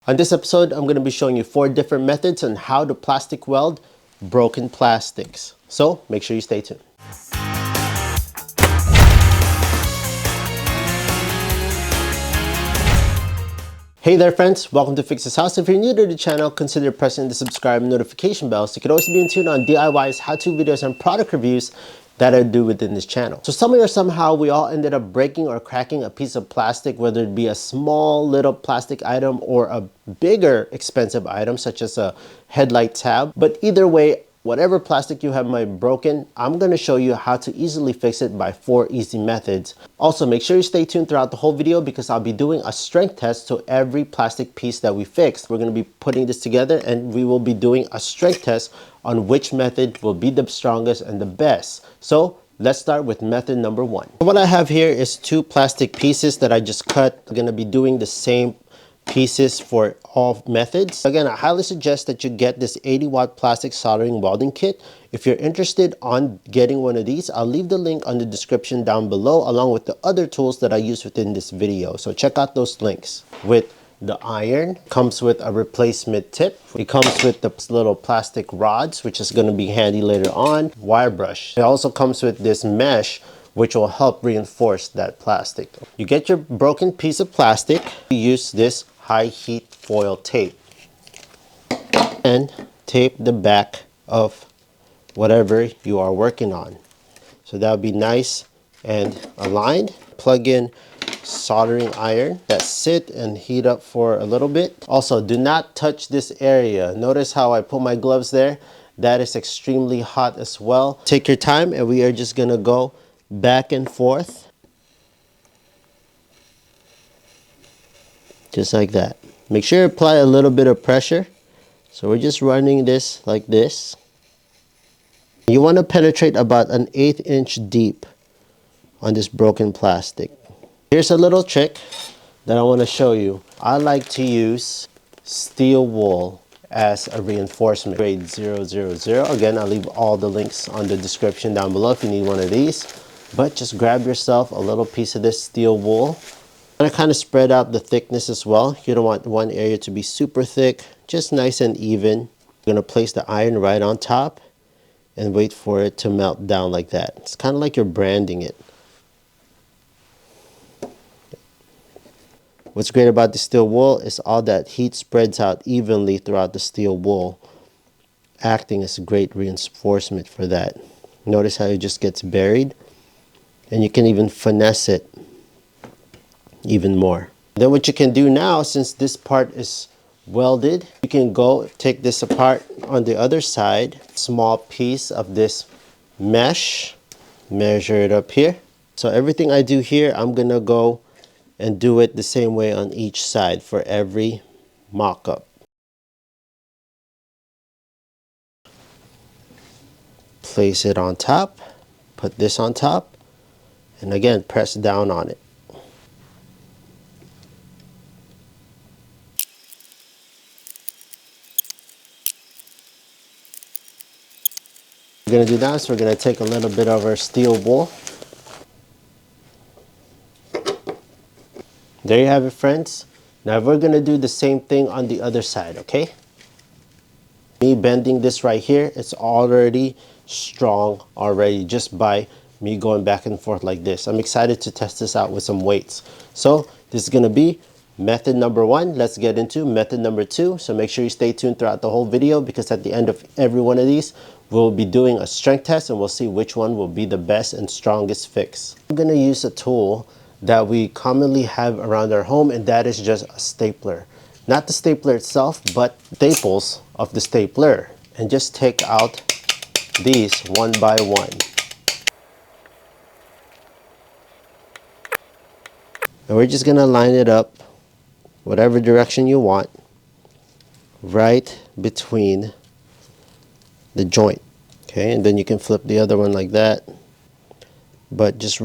On this episode, I'm going to be showing you 4 different methods on how to plastic weld broken plastics. So make sure you stay tuned. Hey there friends, welcome to Fix This House. If you're new to the channel, consider pressing the subscribe and notification bell so you can always be in tune on DIYs, how-to videos, and product reviews that I do within this channel. So somewhere or somehow we all ended up breaking or cracking a piece of plastic, whether it be a small little plastic item or a bigger expensive item such as a headlight tab. But either way, whatever plastic you have might be broken, I'm going to show you how to easily fix it by 4 easy methods. Also, make sure you stay tuned throughout the whole video because I'll be doing a strength test to every plastic piece that we fixed. We're going to be putting this together and we will be doing a strength test on which method will be the strongest and the best. So let's start with method number 1. What I have here is 2 plastic pieces that I just cut. I'm going to be doing the same pieces for all methods. Again, I highly suggest that you get this 80-watt plastic soldering welding kit. If you're interested on getting one of these, I'll leave the link on the description down below along with the other tools that I use within this video. So check out those links. With the iron, comes with a replacement tip. It comes with the little plastic rods, which is going to be handy later on. Wire brush. It also comes with this mesh, which will help reinforce that plastic. You get your broken piece of plastic. You use this high heat foil tape and tape the back of whatever you are working on. So that would be nice and aligned. Plug in soldering iron that sit and heat up for a little bit. Also, do not touch this area. Notice how I put my gloves there. That is extremely hot as well. Take your time and we are just gonna go back and forth just like that. Make sure you apply a little bit of pressure. So we're just running this like this. You want to penetrate about an 1/8 inch deep on this broken plastic. Here's a little trick that I want to show you. I like to use steel wool as a reinforcement. Grade 000. Again, I'll leave all the links on the description down below if you need one of these. But just grab yourself a little piece of this steel wool. I'm going to kind of spread out the thickness as well. You don't want one area to be super thick, just nice and even. You're going to place the iron right on top and wait for it to melt down like that. It's kind of like you're branding it. What's great about the steel wool is all that heat spreads out evenly throughout the steel wool, acting as a great reinforcement for that. Notice how it just gets buried, and you can even finesse it even more. Then what you can do now, since this part is welded, you can go take this apart on the other side. Small piece of this mesh, measure it up here. So everything I do here, I'm gonna go and do it the same way on each side for every mock-up. Place it on top, put this on top, and again press down on it. What we're going to do now is we're going to take a little bit of our steel wool. There you have it, friends. Now we're going to do the same thing on the other side, okay? Me bending this right here, it's already strong already just by me going back and forth like this. I'm excited to test this out with some weights. So this is going to be method number 1. Let's get into method number 2. So make sure you stay tuned throughout the whole video because at the end of every one of these, we'll be doing a strength test and we'll see which one will be the best and strongest fix. I'm going to use a tool that we commonly have around our home, and that is just a stapler. Not the stapler itself, but staples of the stapler. And just take out these one by one. And we're just going to line it up whatever direction you want right between the joint. Okay, and then you can flip the other one like that. But just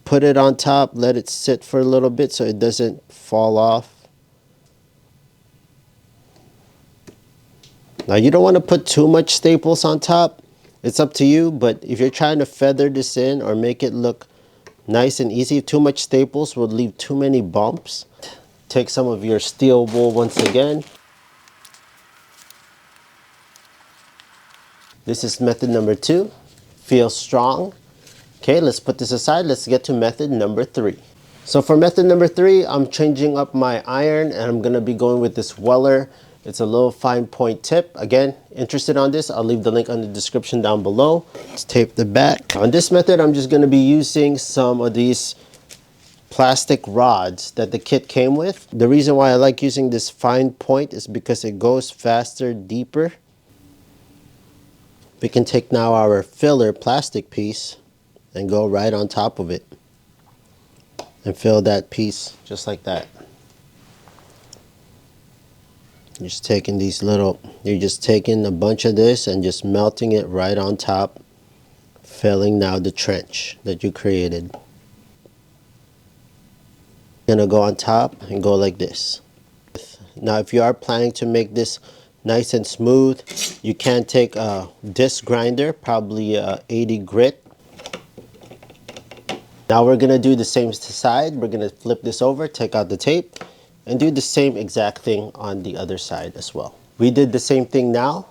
put it on top, let it sit for a little bit so it doesn't fall off. Now you don't want to put too much staples on top. It's up to you, but if you're trying to feather this in or make it look nice and easy, too much staples will leave too many bumps. Take some of your steel wool once again. This is method number 2. Feel strong. Okay, let's put this aside. Let's get to method number 3. So for method number 3, I'm changing up my iron and I'm gonna be going with this Weller. It's a little fine point tip. Again, interested on this, I'll leave the link on the description down below. Let's tape the back. On this method, I'm just gonna be using some of these plastic rods that the kit came with. The reason why I like using this fine point is because it goes faster, deeper. We can take now our filler plastic piece and go right on top of it and fill that piece just like that. You're just taking these little, you're just taking a bunch of this and just melting it right on top, filling now the trench that you created. Gonna go on top and go like this. Now if you are planning to make this nice and smooth, you can take a disc grinder, probably 80 grit. Now we're gonna do the same side. We're gonna flip this over, take out the tape, and do the same exact thing on the other side as well. We did the same thing now,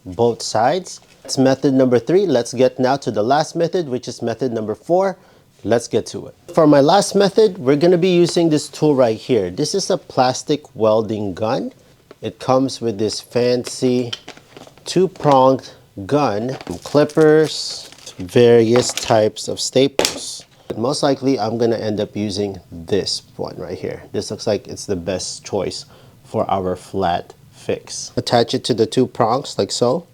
both sides. That's method number 3. Let's get now to the last method, which is method number 4. Let's get to it. For my last method, we're gonna be using this tool right here. This is a plastic welding gun. It comes with this fancy 2-pronged gun, clippers, various types of staples. Most likely, I'm gonna end up using this one right here. This looks like it's the best choice for our flat fix. Attach it to the 2 prongs like so.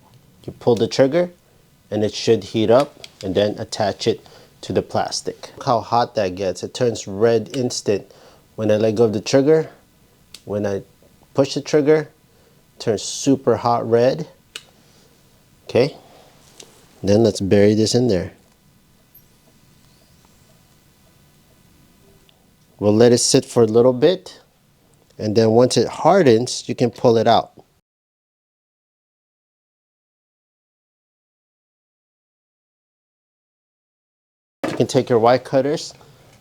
You pull the trigger and it should heat up, and then attach it to the plastic. Look how hot that gets. It turns red instant. When I let go of the trigger, when I push the trigger, it turns super hot red. Okay, then let's bury this in there. We'll let it sit for a little bit, and then once it hardens, you can pull it out. You can take your wire cutters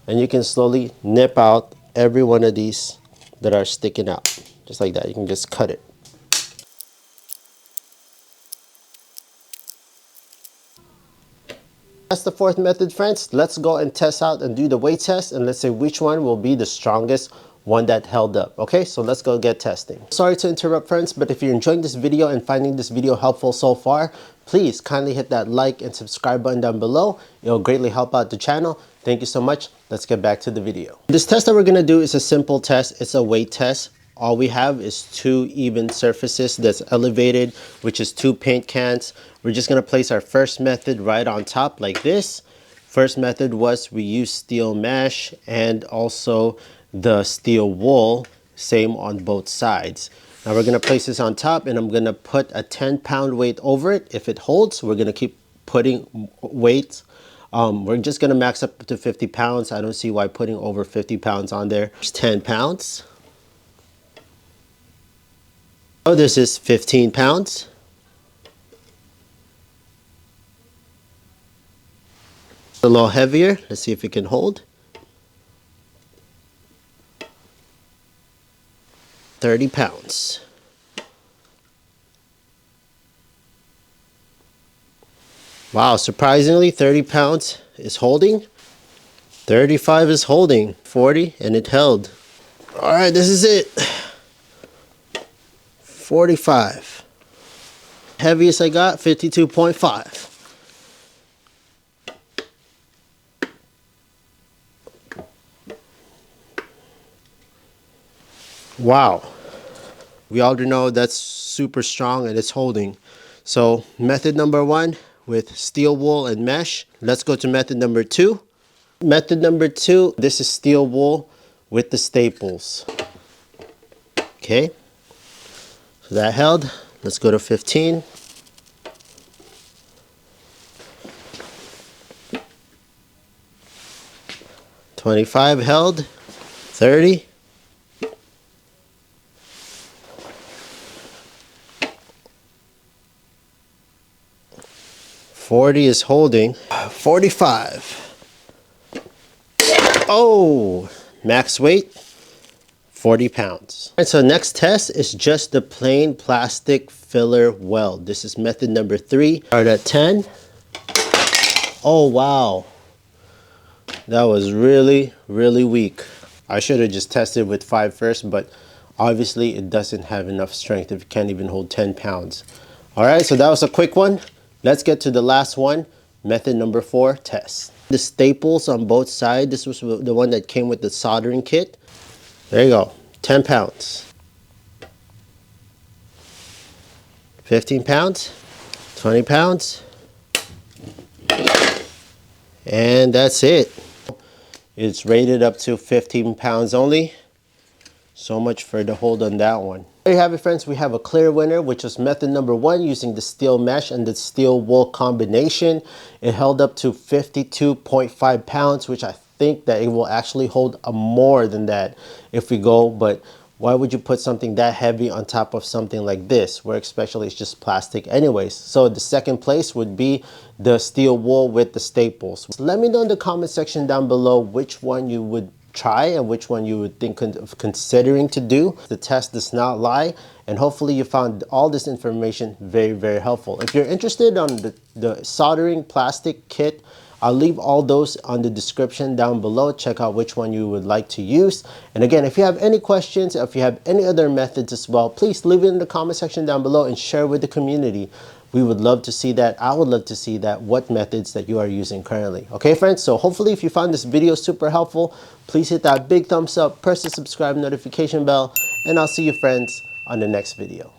and you can slowly nip out every one of these that are sticking out. Just like that, you can just cut it. That's the 4th method, friends. Let's go and test out and do the weight test, and let's see which one will be the strongest one that held up. Okay, so let's go get testing. Sorry to interrupt, friends, but if you're enjoying this video and finding this video helpful so far, please kindly hit that like and subscribe button down below. It'll greatly help out the channel. Thank you so much. Let's get back to the video. This test that we're gonna do is a simple test. It's a weight test. All we have is 2 even surfaces that's elevated, which is 2 paint cans. We're just gonna place our first method right on top like this. First method was we used steel mesh and also the steel wool, same on both sides. Now we're gonna place this on top, and I'm gonna put a 10-pound weight over it. If it holds, we're gonna keep putting weight. We're just gonna max up to 50 pounds. I don't see why putting over 50 pounds on there. It's 10 pounds. Oh, this is 15 pounds. A little heavier. Let's see if it can hold. 30 pounds. Wow, surprisingly, 30 pounds is holding. 35 is holding. 40, and it held. All right, this is it. 45. Heaviest I got, 52.5. Wow. We already know that's super strong and it's holding. So method number 1 with steel wool and mesh. Let's go to method number 2. Method number 2, this is steel wool with the staples. Okay. So that held. Let's go to 15. $25 held. 30. $40 is holding. 45. Oh, max weight. 40 pounds. And so next test is just the plain plastic filler weld. This is method number 3. Start at 10. Oh wow, that was really weak. I should have just tested with 5 first, but obviously it doesn't have enough strength if it can't even hold 10 pounds. All right, so that was a quick one. Let's get to the last one, method number 4, test. The staples on both sides, this was the one that came with the soldering kit. There you go, 10 pounds. 15 pounds, 20 pounds, and that's it. It's rated up to 15 pounds only. So much for the hold on that one. There you have it, friends. We have a clear winner, which was method number 1 using the steel mesh and the steel wool combination. It held up to 52.5 pounds, which I think that it will actually hold more than that if we go, but why would you put something that heavy on top of something like this, where especially it's just plastic anyways? So the second place would be the steel wool with the staples. So let me know in the comment section down below which one you would try and which one you would think of considering to do. The test does not lie, and hopefully you found all this information very helpful. If you're interested on the soldering plastic kit, I'll leave all those on the description down below. Check out which one you would like to use. And again, if you have any questions, if you have any other methods as well, please leave it in the comment section down below and share with the community. We would love to see that. I would love to see that, what methods that you are using currently. Okay, friends? So hopefully if you found this video super helpful, please hit that big thumbs up, press the subscribe notification bell, and I'll see you, friends, on the next video.